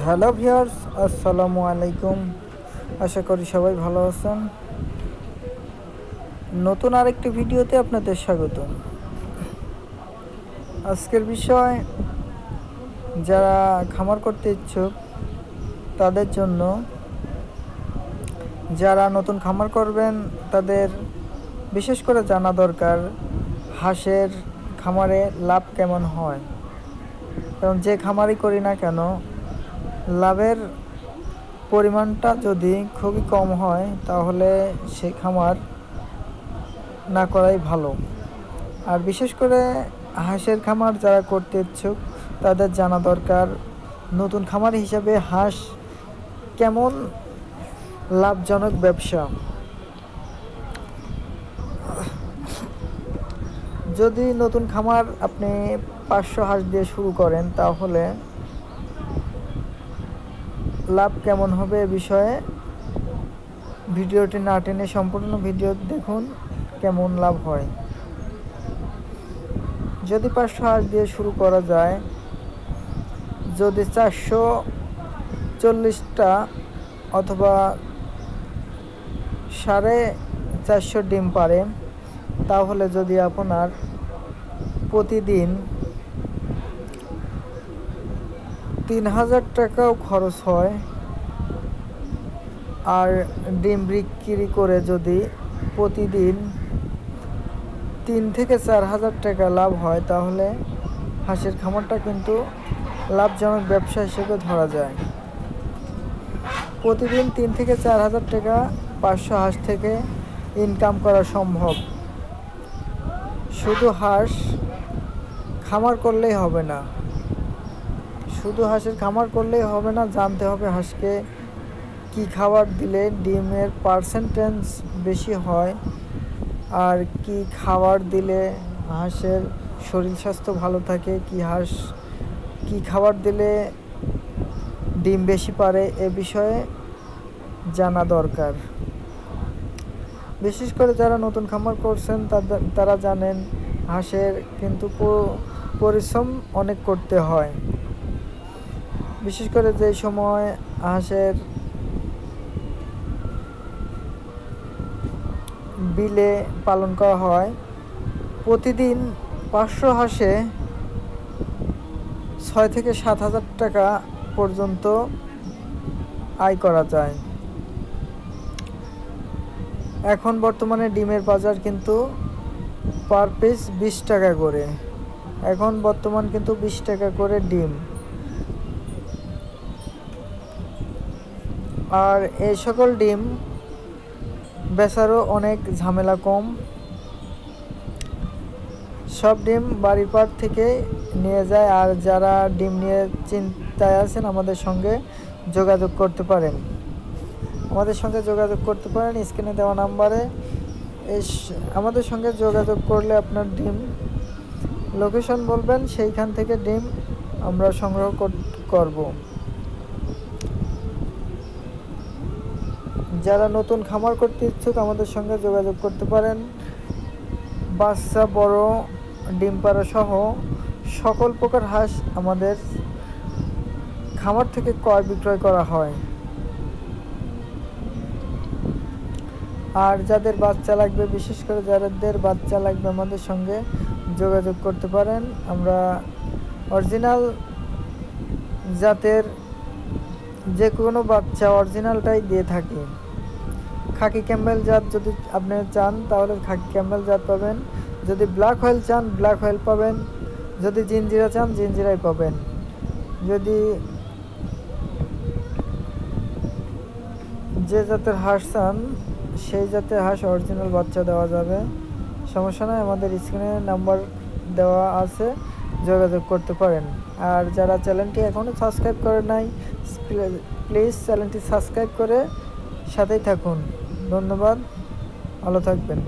Hello viewers, আসসালামু আলাইকুম। আশা করি সবাই ভালো আছেন। নতুন আরেকটি ভিডিওতে আপনাদের স্বাগত। আজকের বিষয়, যারা খামার করতে ইচ্ছুক তাদের জন্য। যারা নতুন খামার করবেন তাদের বিশেষ করে জানা দরকার হাঁসের খামারে লাভ কেমন হয়। কারণ যে খামারই করি না কেন, লাভের পরিমাণটা যদি খুবই কম হয় তাহলে সেই খামার না করাই ভালো। আর বিশেষ করে হাঁসের খামার যারা করতে ইচ্ছুক তাদের জানা দরকার নতুন খামার হিসাবে হাঁস কেমন লাভজনক ব্যবসা। যদি নতুন খামার আপনি 500 হাঁস দিয়ে শুরু করেন তাহলে লাভ কেমন হবে এ বিষয়ে ভিডিওটি না টেনে সম্পূর্ণ ভিডিও দেখুন, কেমন লাভ হয়। যদি 500 হাঁস দিয়ে শুরু করা যায়, যদি 440টা অথবা 450 ডিম পারে, তাহলে যদি আপনার প্রতিদিন 3000 টাকাও খরচ হয় আর ডিম বিক্রি করে যদি প্রতিদিন 3 থেকে 4000 টাকা লাভ হয়, তাহলে হাঁসের খামারটা কিন্তু লাভজনক ব্যবসা হিসেবে ধরা যায়। প্রতিদিন 3 থেকে 4000 টাকা 500 হাঁস থেকে ইনকাম করা সম্ভব। শুধু হাঁস খামার করলেই হবে না, শুধু হাঁসের খামার করলেই হবে না, জানতে হবে হাঁসকে কি খাবার দিলে ডিমের পার্সেন্টেজ বেশি হয় আর কি খাবার দিলে হাঁসের শরীর স্বাস্থ্য ভালো থাকে, কি খাবার দিলে ডিম বেশি পারে, এ বিষয়ে জানা দরকার। বিশেষ করে যারা নতুন খামার করছেন তারা জানেন হাঁসের কিন্তু পরিশ্রম অনেক করতে হয়। বিশেষ করে যে সময় হাঁসের বিলে পালন করা হয়, প্রতিদিন 500 হাঁসে 6 থেকে 7000 টাকা পর্যন্ত আয় করা যায়। এখন বর্তমানে ডিমের বাজার কিন্তু পার পিস 20 টাকা করে, এখন বর্তমান কিন্তু 20 টাকা করে ডিম। আর এই সকল ডিম বেচারও অনেক ঝামেলা কম। সব ডিম বাড়ির পাড় থেকে নিয়ে যায়। আর যারা ডিম নিয়ে চিন্তায় আছেন আমাদের সঙ্গে যোগাযোগ করতে পারেন, স্ক্রিনে দেওয়া নাম্বারে আমাদের সঙ্গে যোগাযোগ করলে আপনার ডিম লোকেশন বলবেন, সেইখান থেকে ডিম আমরা সংগ্রহ করব। যারা নতুন খামার করতে ইচ্ছুক আমাদের সঙ্গে যোগাযোগ করতে পারেন। বাচ্চা, বড়, ডিম পাড়া সহ সকল প্রকার হাঁস আমাদের খামার থেকে ক্রয় বিক্রয় করা হয়। আর যাদের বাচ্চা লাগবে, বিশেষ করে যাদের বাচ্চা লাগবে আমাদের সঙ্গে যোগাযোগ করতে পারেন। আমরা অরিজিনাল জাতের যে কোনো বাচ্চা অরিজিনালটাই দিয়ে থাকি। খাকি ক্যাম্বেল জাত যদি আপনি চান তাহলে খাকি ক্যাম্বেল জাত পাবেন, যদি ব্ল্যাক হোয়েল চান ব্ল্যাক হোয়েল পাবেন, যদি জিঞ্জিরা চান জিঞ্জিরাই পাবেন। যদি যে জাতের হাঁস চান সেই জাতের হাঁস অরিজিনাল বাচ্চা দেওয়া যাবে, সমস্যা নয়। আমাদের স্ক্রিনে নাম্বার দেওয়া আছে, যোগাযোগ করতে পারেন। আর যারা চ্যানেলটি এখনও সাবস্ক্রাইব করে নাই, প্লিজ চ্যানেলটি সাবস্ক্রাইব করে সাথেই থাকুন। ধন্যবাদ, ভালো থাকবেন।